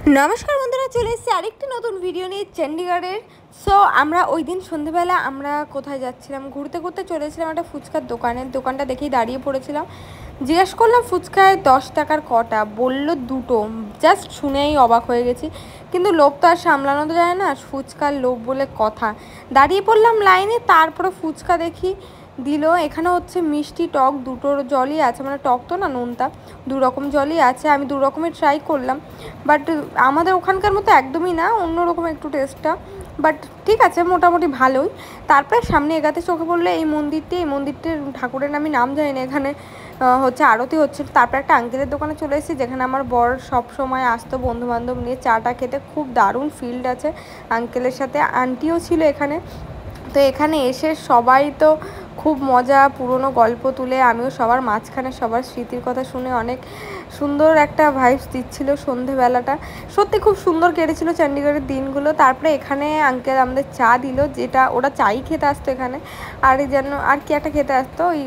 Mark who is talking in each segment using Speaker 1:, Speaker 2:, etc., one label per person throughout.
Speaker 1: নমস্কার বন্ধুরা, চলে এসেছি আরেকটি নতুন ভিডিও নিয়ে চণ্ডীগড়ের। সো আমরা ওই দিন সন্ধেবেলা আমরা কোথায় যাচ্ছিলাম, ঘুরতে ঘুরতে চলেছিলাম একটা ফুচকার দোকানটা দেখেই দাঁড়িয়ে পড়েছিলাম। জিজ্ঞেস করলাম ফুচকায় 10 টাকার কটা, বললো দুটো। জাস্ট শুনেই অবাক হয়ে গেছি, কিন্তু লোভ তো আর সামলানো তো যায় না, ফুচকার লোভ বলে কথা। দাঁড়িয়ে পড়লাম লাইনে, তারপরে ফুচকা দেখি দিল। এখানে হচ্ছে মিষ্টি টক দুটোর জলই আছে, মানে টক তো না, নোনতা, দু রকম জলই আছে। আমি দু রকমের ট্রাই করলাম, বাট আমাদের ওখানকার মতো একদমই না, অন্যরকম একটু টেস্টটা, বাট ঠিক আছে, মোটামুটি ভালোই। তারপরে সামনে এগাতে চোখে পড়লো এই মন্দিরটির ঠাকুরের আমি নাম জানি না, এখানে হচ্ছে আরতি হচ্ছে। তারপর একটা আঙ্কেলের দোকানে চলে এসেছি, যেখানে আমার বর সব সময় আসতো বন্ধুবান্ধব নিয়ে চাটা খেতে। খুব দারুণ ফিল্ড আছে আঙ্কেলের সাথে, আন্টিও ছিল এখানে। তো এখানে এসে সবাই তো খুব মজা, পুরনো গল্প তুলে, আমিও সবার মাঝখানে সবার স্মৃতির কথা শুনে অনেক সুন্দর একটা ভাইবস দিচ্ছিল সন্ধেবেলাটা। সত্যি খুব সুন্দর কেটেছিল চণ্ডীগড়ের দিনগুলো। তারপরে এখানে আঙ্কেল আমাদের চা দিল, যেটা ওরা চাই খেতে আসতো এখানে, আর যেন আর কি একটা খেতে আসতো, ওই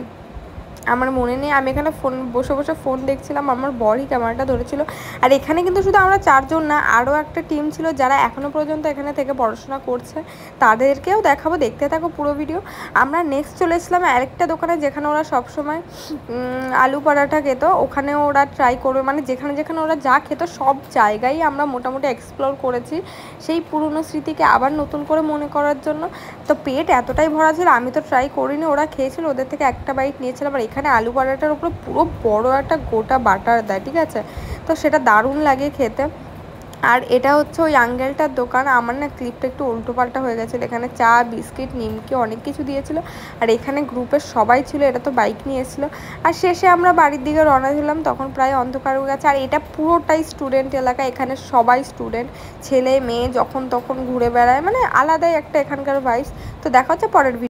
Speaker 1: আমার মনে নেই। আমি এখানে বসে বসে ফোন দেখছিলাম, আমার বরই ক্যামেরাটা ধরেছিল। আর এখানে কিন্তু শুধু আমরা চারজন না, আরও একটা টিম ছিল যারা এখনও পর্যন্ত এখানে থেকে পড়াশোনা করছে, তাদেরকেও দেখাবো, দেখতে থাকো পুরো ভিডিও। আমরা নেক্সট চলে এসেছিলাম আরেকটা দোকানে, যেখানে ওরা সবসময় আলু পরাঠা খেত। ওখানে ওরা ট্রাই করবে, মানে যেখানে যেখানে ওরা যা খেত সব জায়গায় আমরা মোটামুটি এক্সপ্লোর করেছি, সেই পুরনো স্মৃতিকে আবার নতুন করে মনে করার জন্য। তো পেট এতটাই ভরা ছিল, আমি তো ট্রাই করিনি, ওরা খেয়েছিল, ওদের থেকে একটা বাইট নিয়েছিলাম। আর এখানে আলু পরাটার উপরে পুরো বড় একটা গোটা বাটার দেয়, ঠিক আছে, তো সেটা দারুণ লাগে খেতে। আর এটা হচ্ছে ওই আঙ্কেলটার দোকান। আমার না ক্লিপটা একটু উল্টোপাল্টা হয়ে গেছিলো, এখানে চা, বিস্কিট, নিমকি অনেক কিছু দিয়েছিল। আর এখানে গ্রুপের সবাই ছিল, এটা তো বাইক নিয়ে এসেছিলো। আর শেষে আমরা বাড়ির দিকে রওনা দিলাম, তখন প্রায় অন্ধকার হয়ে গেছে। আর এটা পুরোটাই স্টুডেন্ট এলাকা, এখানে সবাই স্টুডেন্ট, ছেলে মেয়ে যখন তখন ঘুরে বেড়ায়, মানে আলাদাই একটা এখানকার ভাইবস। তো দেখা হচ্ছে পরের ভিডিও।